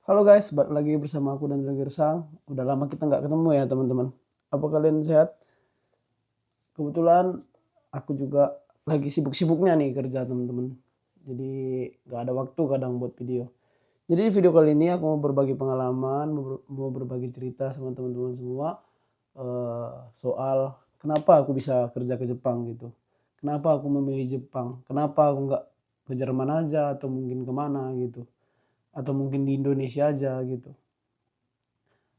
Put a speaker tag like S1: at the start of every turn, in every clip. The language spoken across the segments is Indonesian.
S1: Halo guys, balik lagi bersama aku dan Gersang. Udah lama kita nggak ketemu ya teman-teman. Apa kalian sehat? Kebetulan aku juga lagi sibuk-sibuknya nih kerja teman-teman. Jadi nggak ada waktu kadang buat video. Jadi di video kali ini aku mau berbagi pengalaman, mau berbagi cerita sama teman-teman semua soal kenapa aku bisa kerja ke Jepang gitu. Kenapa aku memilih Jepang? Kenapa aku nggak ke Jerman aja atau mungkin kemana gitu? Atau mungkin di Indonesia aja gitu.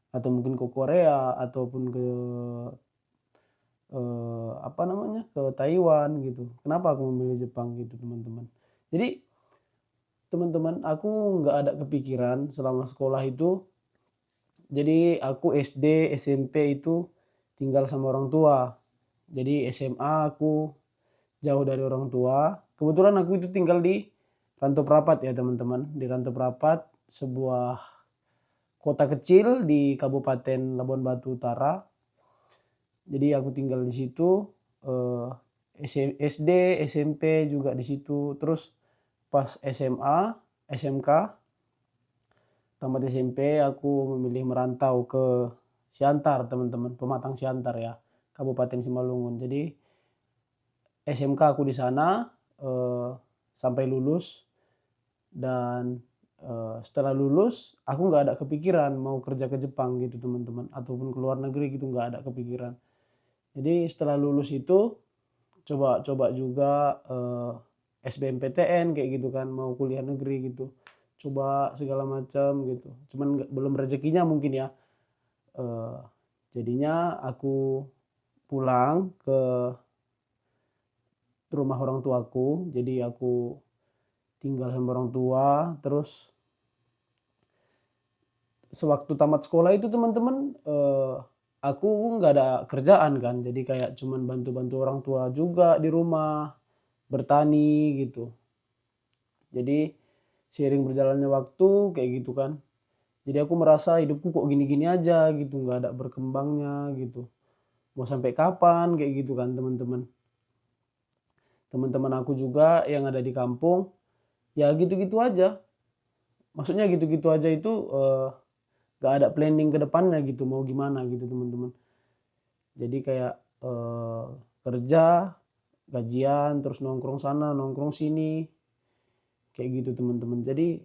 S1: Atau mungkin ke Korea ataupun ke apa namanya ke Taiwan gitu. Kenapa aku memilih Jepang gitu teman-teman. Jadi teman-teman aku nggak ada kepikiran selama sekolah itu. Jadi aku SD SMP itu tinggal sama orang tua. Jadi SMA aku jauh dari orang tua. Kebetulan aku itu tinggal di Rantau Prapat ya teman-teman. Di Rantau Prapat sebuah kota kecil di Kabupaten Labuan Batu Utara. Jadi aku tinggal di situ, SD, SMP juga di situ. Terus pas SMA, SMK, tamat SMP aku memilih merantau ke Siantar teman-teman, Pematang Siantar ya, Kabupaten Simalungun. Jadi SMK aku di sana sampai lulus dan setelah lulus aku nggak ada kepikiran mau kerja ke Jepang gitu teman-teman ataupun ke luar negeri gitu nggak ada kepikiran. Jadi setelah lulus itu coba-coba juga SBMPTN kayak gitu kan mau kuliah negeri gitu coba segala macam gitu cuman belum rezekinya mungkin ya. Eh, Jadinya aku pulang ke rumah orang tuaku jadi aku tinggal sama orang tua terus sewaktu tamat sekolah itu teman-teman aku nggak ada kerjaan kan jadi kayak cuman bantu-bantu orang tua juga di rumah bertani gitu. Jadi seiring berjalannya waktu kayak gitu kan. Jadi aku merasa hidupku kok gini-gini aja gitu, nggak ada berkembangnya gitu. Mau sampai kapan kayak gitu kan teman-teman. Teman-teman aku juga yang ada di kampung, ya gitu-gitu aja. Maksudnya gitu-gitu aja itu nggak ada planning ke depannya gitu, mau gimana gitu teman-teman. Jadi kayak kerja, gajian, terus nongkrong sana, nongkrong sini, kayak gitu teman-teman. Jadi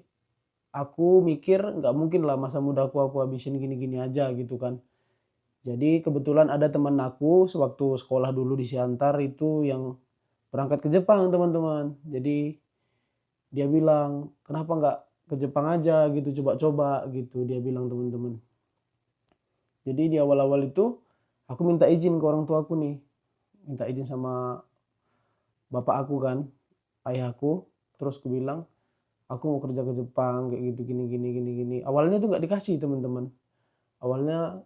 S1: aku mikir nggak mungkin lah masa muda aku habisin gini-gini aja gitu kan. Jadi kebetulan ada teman aku sewaktu sekolah dulu di Siantar itu yang berangkat ke Jepang teman-teman. Jadi dia bilang kenapa nggak ke Jepang aja gitu coba-coba gitu dia bilang teman-teman. Jadi di awal-awal itu aku minta izin ke orang tua aku nih. Minta izin sama bapak aku kan, ayahku. Terus aku bilang aku mau kerja ke Jepang kayak gitu gini gini gini gini. Awalnya tuh nggak dikasih teman-teman. Awalnya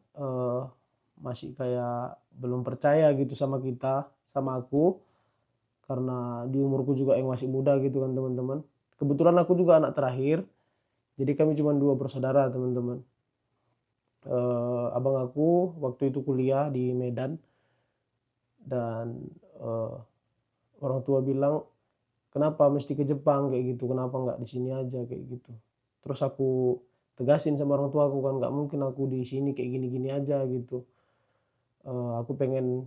S1: masih kayak belum percaya gitu sama kita, sama aku, karena di umurku juga yang masih muda gitu kan teman-teman. Kebetulan aku juga anak terakhir, jadi kami cuma dua bersaudara teman-teman. Abang aku waktu itu kuliah di Medan dan orang tua bilang kenapa mesti ke Jepang kayak gitu, kenapa nggak di sini aja kayak gitu. Terus aku tegasin sama orang tua aku kan nggak mungkin aku di sini kayak gini-gini aja gitu. Aku pengen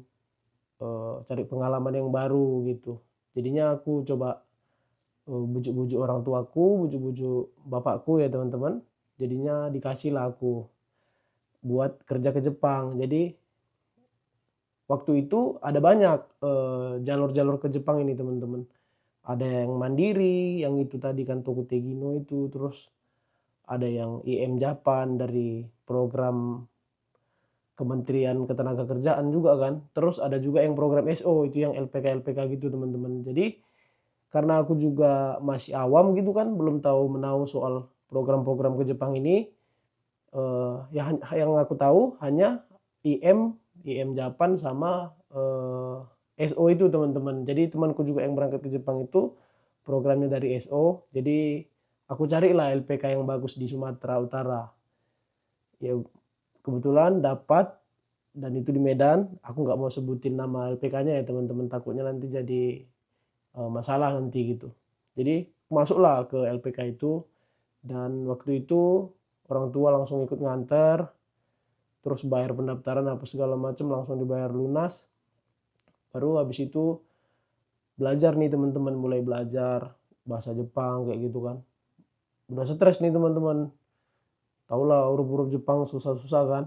S1: cari pengalaman yang baru gitu. Jadinya aku coba bujuk-bujuk orang tuaku, bujuk-bujuk bapakku ya teman-teman. Jadinya dikasih lah aku buat kerja ke Jepang. Jadi waktu itu ada banyak jalur-jalur ke Jepang ini teman-teman. Ada yang mandiri, yang itu tadi kan Toku Tegino itu, terus ada yang IM Japan dari program Kementerian Ketenagakerjaan juga kan. Terus ada juga yang program SO itu yang LPK gitu teman-teman. Jadi karena aku juga masih awam gitu kan, belum tahu menahu soal program-program ke Jepang ini. Yang aku tahu hanya IM Japan sama SO itu teman-teman. Jadi temanku juga yang berangkat ke Jepang itu programnya dari SO. Jadi aku carilah LPK yang bagus di Sumatera Utara. Ya kebetulan dapat dan itu di Medan. Aku nggak mau sebutin nama LPK-nya ya teman-teman. Takutnya nanti jadi masalah nanti gitu. Jadi masuklah ke LPK itu dan waktu itu orang tua langsung ikut nganter, terus bayar pendaftaran apa segala macam langsung dibayar lunas. Baru habis itu belajar nih teman-teman, mulai belajar bahasa Jepang kayak gitu kan. Udah stres nih teman-teman. Tahulah huruf-huruf Jepang susah-susah kan.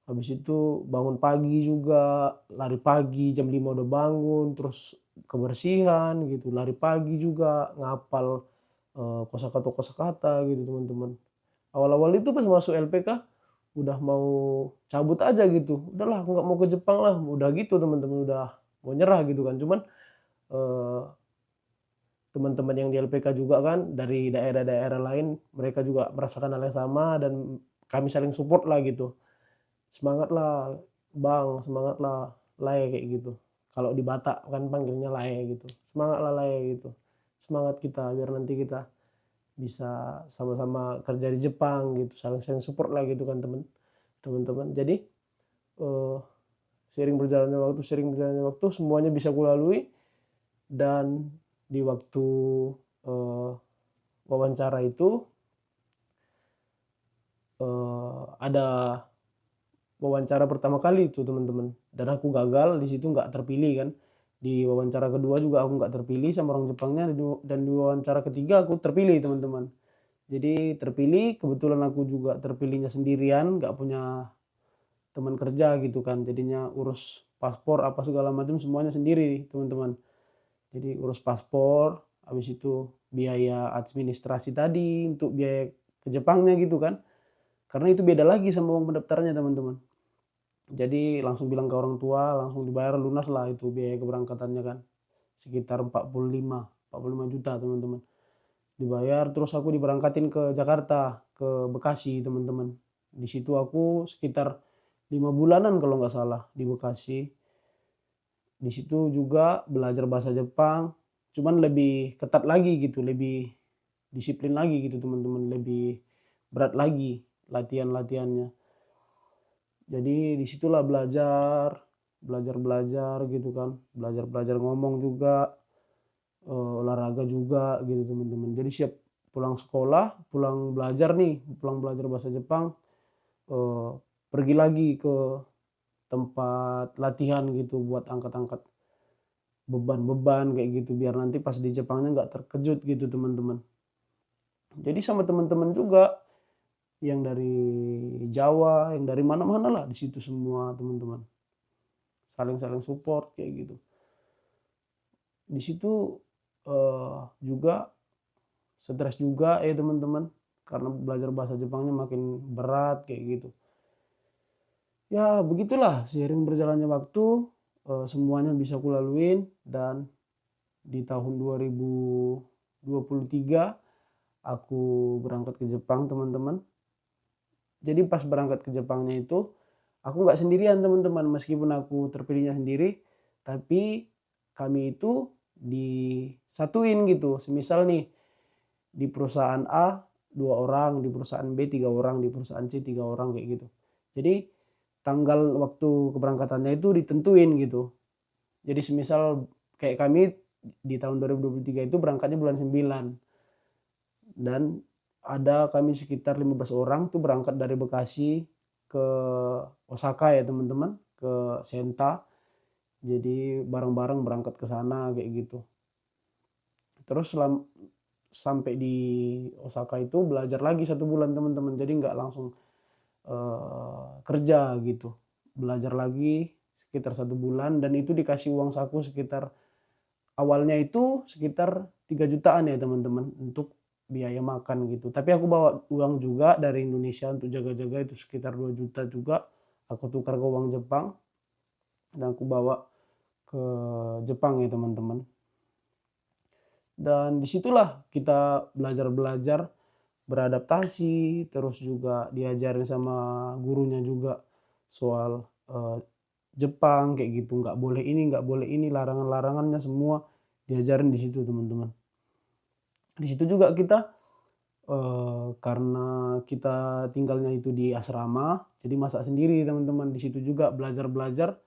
S1: Habis itu bangun pagi juga, lari pagi jam 5 udah bangun, terus kebersihan gitu, lari pagi juga, ngapal kosakata-kosakata gitu teman-teman. Awal-awal itu pas masuk LPK udah mau cabut aja gitu. Udahlah aku nggak mau ke Jepang lah, udah gitu teman-teman, udah mau nyerah gitu kan. Cuman eh, teman-teman yang di LPK juga kan dari daerah-daerah lain, mereka juga merasakan hal yang sama dan kami saling support lah gitu. Semangatlah Bang, semangatlah Lae kayak gitu. Kalau di Batak kan panggilnya Lae gitu. Semangatlah Lae gitu. Semangat kita biar nanti kita bisa sama-sama kerja di Jepang gitu. Saling-saling support lah gitu kan teman-teman. Jadi eh, sering berjalannya waktu semuanya bisa kulalui dan di waktu eh, wawancara itu ada wawancara pertama kali itu teman-teman dan aku gagal di situ, nggak terpilih kan. Di wawancara kedua juga aku nggak terpilih sama orang Jepangnya, dan di wawancara ketiga aku terpilih teman-teman. Jadi terpilih, kebetulan aku juga terpilihnya sendirian, nggak punya teman kerja gitu kan, jadinya urus paspor apa segala macam semuanya sendiri teman-teman. Jadi urus paspor, habis itu biaya administrasi tadi untuk biaya ke Jepangnya gitu kan, karena itu beda lagi sama uang pendaftarannya teman-teman. Jadi langsung bilang ke orang tua, langsung dibayar lunas lah itu biaya keberangkatannya kan. Sekitar 45 juta teman-teman. Dibayar, terus aku diberangkatin ke Jakarta, ke Bekasi teman-teman. Di situ aku sekitar 5 bulanan kalau nggak salah di Bekasi. Di situ juga belajar bahasa Jepang, cuman lebih ketat lagi gitu, lebih disiplin lagi gitu teman-teman, lebih berat lagi latihan-latihannya. Jadi disitulah belajar gitu kan, belajar ngomong juga, olahraga juga gitu teman-teman. Jadi siap pulang sekolah, pulang belajar nih, pulang belajar bahasa Jepang, eh, pergi lagi ke tempat latihan gitu buat angkat-angkat beban-beban kayak gitu biar nanti pas di Jepangnya nggak terkejut gitu teman-teman. Jadi sama teman-teman juga yang dari Jawa, yang dari mana-mana lah di situ semua teman-teman. Saling-saling support kayak gitu. Di situ juga stres juga ya teman-teman, karena belajar bahasa Jepangnya makin berat kayak gitu. Ya begitulah seiring berjalannya waktu, semuanya bisa kulaluin dan di tahun 2023 aku berangkat ke Jepang teman-teman. Jadi pas berangkat ke Jepangnya itu aku nggak sendirian teman-teman, meskipun aku terpilihnya sendiri, tapi kami itu disatuin gitu. Semisal nih di perusahaan A 2 orang, di perusahaan B 3 orang, di perusahaan C 3 orang kayak gitu. Jadi tanggal waktu keberangkatannya itu ditentuin gitu. Jadi semisal kayak kami di tahun 2023 itu berangkatnya bulan 9 dan ada kami sekitar 15 orang tuh berangkat dari Bekasi ke Osaka ya teman-teman, ke Senta. Jadi bareng-bareng berangkat ke sana kayak gitu. Terus sampai di Osaka itu belajar lagi 1 bulan teman-teman. Jadi nggak langsung kerja gitu. Belajar lagi sekitar 1 bulan dan itu dikasih uang saku sekitar awalnya itu sekitar 3 jutaan ya teman-teman untuk biaya makan gitu. Tapi aku bawa uang juga dari Indonesia untuk jaga-jaga itu sekitar 2 juta juga. Aku tukar ke uang Jepang dan aku bawa ke Jepang ya teman-teman. Dan disitulah kita belajar-belajar beradaptasi, terus juga diajarin sama gurunya juga soal Jepang kayak gitu, nggak boleh ini, nggak boleh ini, larangan-larangannya semua diajarin di situ teman-teman. Di situ juga kita karena kita tinggalnya itu di asrama, jadi masak sendiri teman-teman. Di situ juga belajar-belajar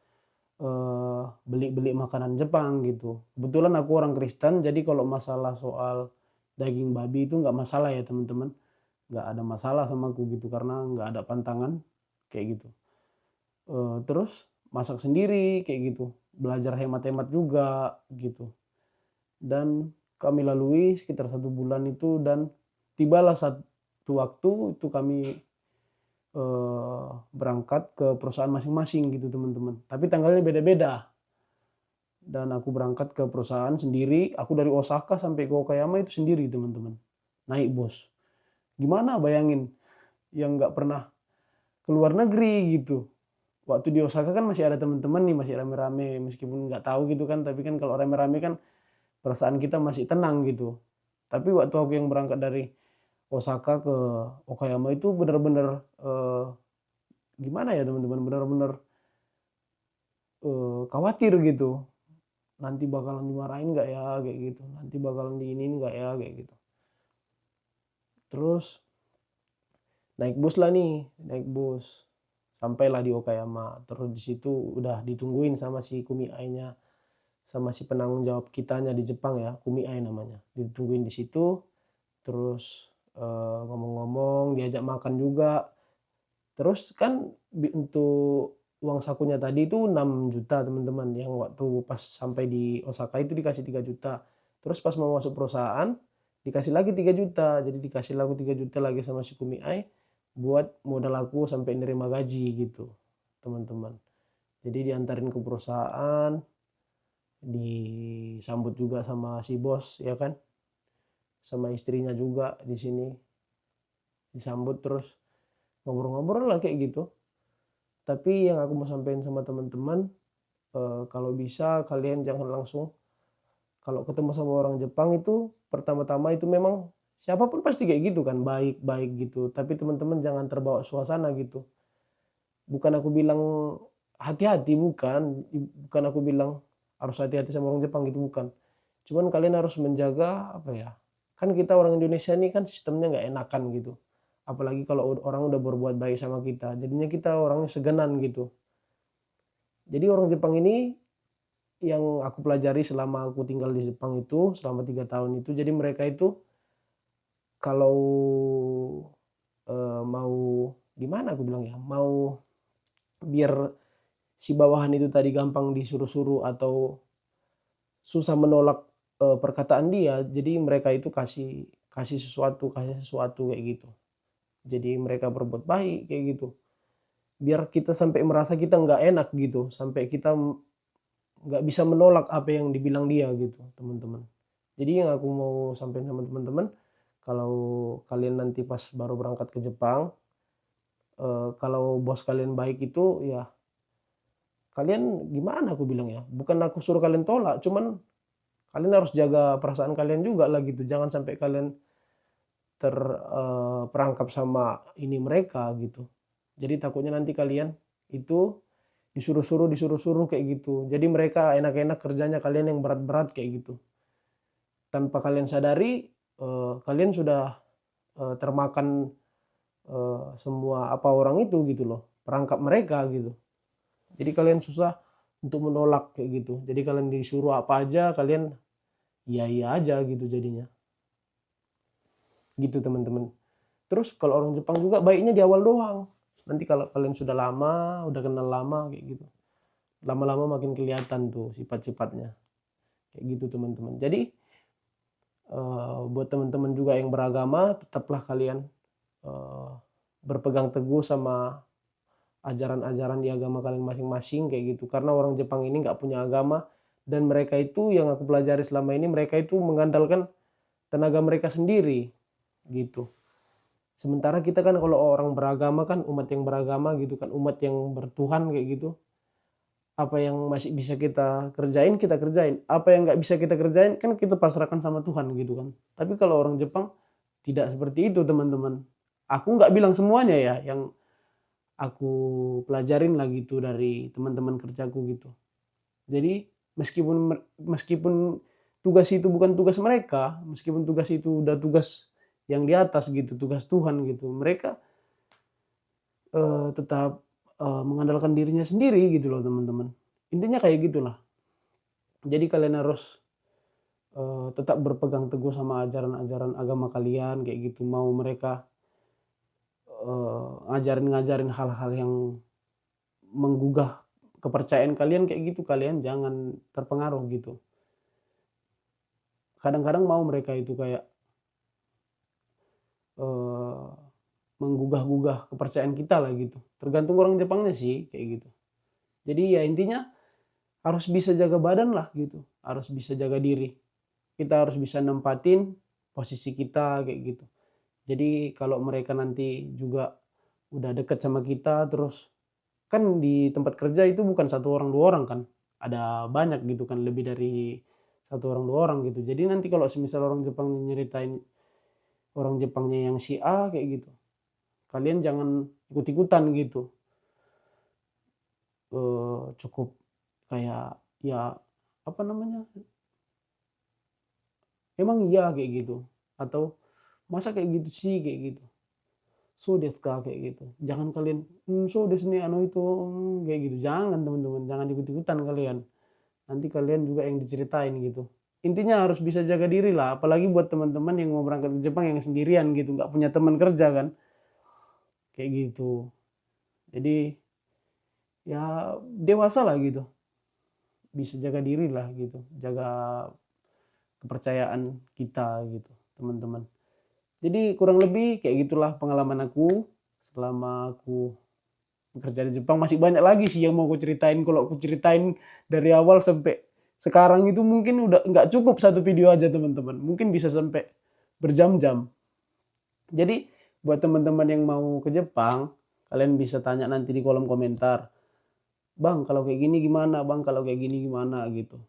S1: beli-beli makanan Jepang gitu. Kebetulan aku orang Kristen, jadi kalau masalah soal daging babi itu nggak masalah ya teman-teman. nggak ada masalah sama aku gitu karena nggak ada pantangan kayak gitu. Terus masak sendiri kayak gitu, belajar hemat-hemat juga gitu. Dan kami lalui sekitar 1 bulan itu dan tibalah satu waktu itu kami berangkat ke perusahaan masing-masing gitu teman-teman. Tapi tanggalnya beda-beda. Dan aku berangkat ke perusahaan sendiri, aku dari Osaka sampai ke Okayama itu sendiri teman-teman. Naik bus. Gimana bayangin yang nggak pernah keluar negeri gitu. Waktu di Osaka kan masih ada teman-teman nih, masih rame-rame, meskipun nggak tahu gitu kan, tapi kan kalau rame-rame kan perasaan kita masih tenang gitu. Tapi waktu aku yang berangkat dari Osaka ke Okayama itu benar-benar gimana ya teman-teman, benar-benar khawatir gitu. Nanti bakalan dimarahin nggak ya kayak gitu, nanti bakalan diinin nggak ya kayak gitu. Terus naik bus lah nih, naik bus. Sampailah di Okayama. Terus di situ udah ditungguin sama si kumiainya, sama si penanggung jawab kitanya di Jepang ya, kumiai namanya. Ditungguin di situ, terus ngomong-ngomong, diajak makan juga. Terus kan untuk uang sakunya tadi itu 6 juta teman-teman, yang waktu pas sampai di Osaka itu dikasih 3 juta. Terus pas mau masuk perusahaan dikasih lagi 3 juta. Jadi dikasih lagu 3 juta lagi sama si kumiai buat modal aku sampai nerima gaji gitu teman-teman. Jadi diantarin ke perusahaan, disambut juga sama si bos ya kan, sama istrinya juga di sini disambut, terus ngobrol-ngobrol lah kayak gitu. Tapi yang aku mau sampaikan sama teman-teman, kalau bisa kalian jangan langsung kalau ketemu sama orang Jepang itu pertama-tama itu memang siapapun pasti kayak gitu kan, baik-baik gitu. Tapi teman-teman jangan terbawa suasana gitu. Bukan aku bilang hati-hati, bukan aku bilang harus hati-hati sama orang Jepang gitu, bukan. Cuman kalian harus menjaga apa ya? Kan kita orang Indonesia ini kan sistemnya nggak enakan gitu. Apalagi kalau orang udah berbuat baik sama kita, jadinya kita orangnya segenan gitu. Jadi orang Jepang ini yang aku pelajari selama aku tinggal di Jepang itu selama 3 tahun itu, jadi mereka itu kalau mau gimana aku bilang ya, mau biar si bawahan itu tadi gampang disuruh-suruh atau susah menolak perkataan dia, jadi mereka itu kasih kasih sesuatu kayak gitu. Jadi mereka berbuat baik kayak gitu. Biar kita sampai merasa kita nggak enak gitu, sampai kita nggak bisa menolak apa yang dibilang dia gitu teman-teman. Jadi yang aku mau sampaikan sama teman-teman, kalau kalian nanti pas baru berangkat ke Jepang, kalau bos kalian baik itu ya kalian gimana aku bilang ya, bukan aku suruh kalian tolak, cuman kalian harus jaga perasaan kalian juga lah gitu, jangan sampai kalian terperangkap sama ini mereka gitu. Jadi takutnya nanti kalian itu disuruh-suruh kayak gitu. Jadi mereka enak-enak kerjanya, kalian yang berat-berat kayak gitu. Tanpa kalian sadari, kalian sudah termakan semua apa orang itu gitu loh, perangkap mereka gitu. Jadi kalian susah untuk menolak kayak gitu. Jadi kalian disuruh apa aja, kalian iya aja gitu jadinya. Gitu teman-teman. Terus kalau orang Jepang juga baiknya di awal doang. Nanti kalau kalian sudah lama, udah kenal lama kayak gitu, lama-lama makin kelihatan tuh sifat-sifatnya. Kayak gitu teman-teman. Jadi buat teman-teman juga yang beragama, tetaplah kalian berpegang teguh sama ajaran-ajaran di agama kalian masing-masing kayak gitu. Karena orang Jepang ini nggak punya agama, dan mereka itu yang aku pelajari selama ini, mereka itu mengandalkan tenaga mereka sendiri gitu. Sementara kita kan kalau orang beragama kan, umat yang beragama gitu kan, umat yang bertuhan kayak gitu, apa yang masih bisa kita kerjain, kita kerjain. Apa yang nggak bisa kita kerjain kan kita pasrahkan sama Tuhan gitu kan. Tapi kalau orang Jepang tidak seperti itu teman-teman. Aku nggak bilang semuanya ya, yang aku pelajarin lah gitu dari teman-teman kerjaku gitu. Jadi meskipun meskipun tugas itu bukan tugas mereka, meskipun tugas itu udah tugas yang di atas gitu, tugas Tuhan gitu, mereka tetap mengandalkan dirinya sendiri gitu loh teman-teman. Intinya kayak gitulah. Jadi kalian harus tetap berpegang teguh sama ajaran-ajaran agama kalian kayak gitu. Mau mereka ngajarin hal-hal yang menggugah kepercayaan kalian kayak gitu, kalian jangan terpengaruh gitu. Kadang-kadang mau mereka itu kayak menggugah-gugah kepercayaan kita lah gitu. Tergantung orang Jepangnya sih kayak gitu. Jadi ya intinya harus bisa jaga badan lah gitu, harus bisa jaga diri. Kita harus bisa nempatin posisi kita kayak gitu. Jadi kalau mereka nanti juga udah deket sama kita, terus kan di tempat kerja itu bukan 1 orang 2 orang kan, ada banyak gitu kan, lebih dari 1 orang 2 orang gitu. Jadi nanti kalau semisal orang Jepang nyeritain orang Jepangnya yang si A kayak gitu, kalian jangan ikut-ikutan gitu. Cukup kayak ya apa namanya, emang iya kayak gitu, atau masa kayak gitu sih kayak gitu, so desu ka kayak gitu. Jangan kalian so desu ne anu itu kayak gitu, jangan teman-teman, jangan ikut-ikutan kalian. Nanti kalian juga yang diceritain gitu. Intinya harus bisa jaga diri lah, apalagi buat teman-teman yang mau berangkat ke Jepang yang sendirian gitu, nggak punya teman kerja kan, kayak gitu. Jadi ya dewasa lah gitu, bisa jaga diri lah gitu, jaga kepercayaan kita gitu teman-teman. Jadi kurang lebih kayak gitulah pengalaman aku selama aku bekerja di Jepang. Masih banyak lagi sih yang mau aku ceritain, kalau aku ceritain dari awal sampai sekarang itu mungkin udah nggak cukup 1 video aja teman-teman, mungkin bisa sampai berjam-jam. Jadi buat teman-teman yang mau ke Jepang, kalian bisa tanya nanti di kolom komentar, "Bang, kalau kayak gini gimana? Bang, kalau kayak gini gimana?" gitu.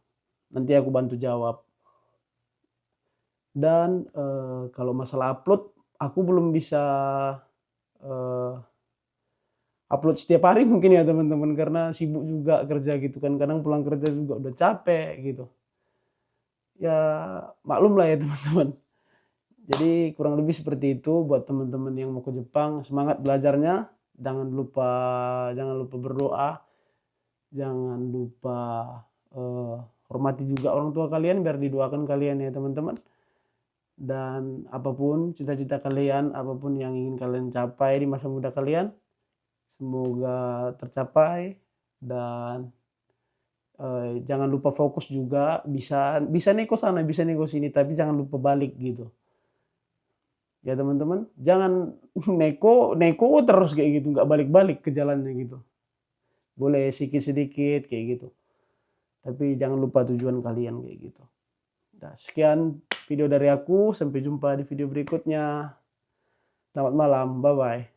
S1: Nanti aku bantu jawab. Dan kalau masalah upload, aku belum bisa upload setiap hari mungkin ya teman-teman, karena sibuk juga kerja gitu kan, kadang pulang kerja juga udah capek gitu. Ya maklum lah ya teman-teman. Jadi kurang lebih seperti itu buat teman-teman yang mau ke Jepang, semangat belajarnya, jangan lupa berdoa, jangan lupa hormati juga orang tua kalian biar didoakan kalian ya teman-teman. Dan apapun cita-cita kalian, apapun yang ingin kalian capai di masa muda kalian, semoga tercapai. Dan jangan lupa fokus juga, bisa neko sana, bisa neko sini, tapi jangan lupa balik gitu. Ya teman-teman, jangan neko terus kayak gitu, nggak balik-balik ke jalannya gitu. Boleh sedikit-sedikit kayak gitu, tapi jangan lupa tujuan kalian kayak gitu. Nah, sekian video dari aku, sampai jumpa di video berikutnya. Selamat malam, bye-bye.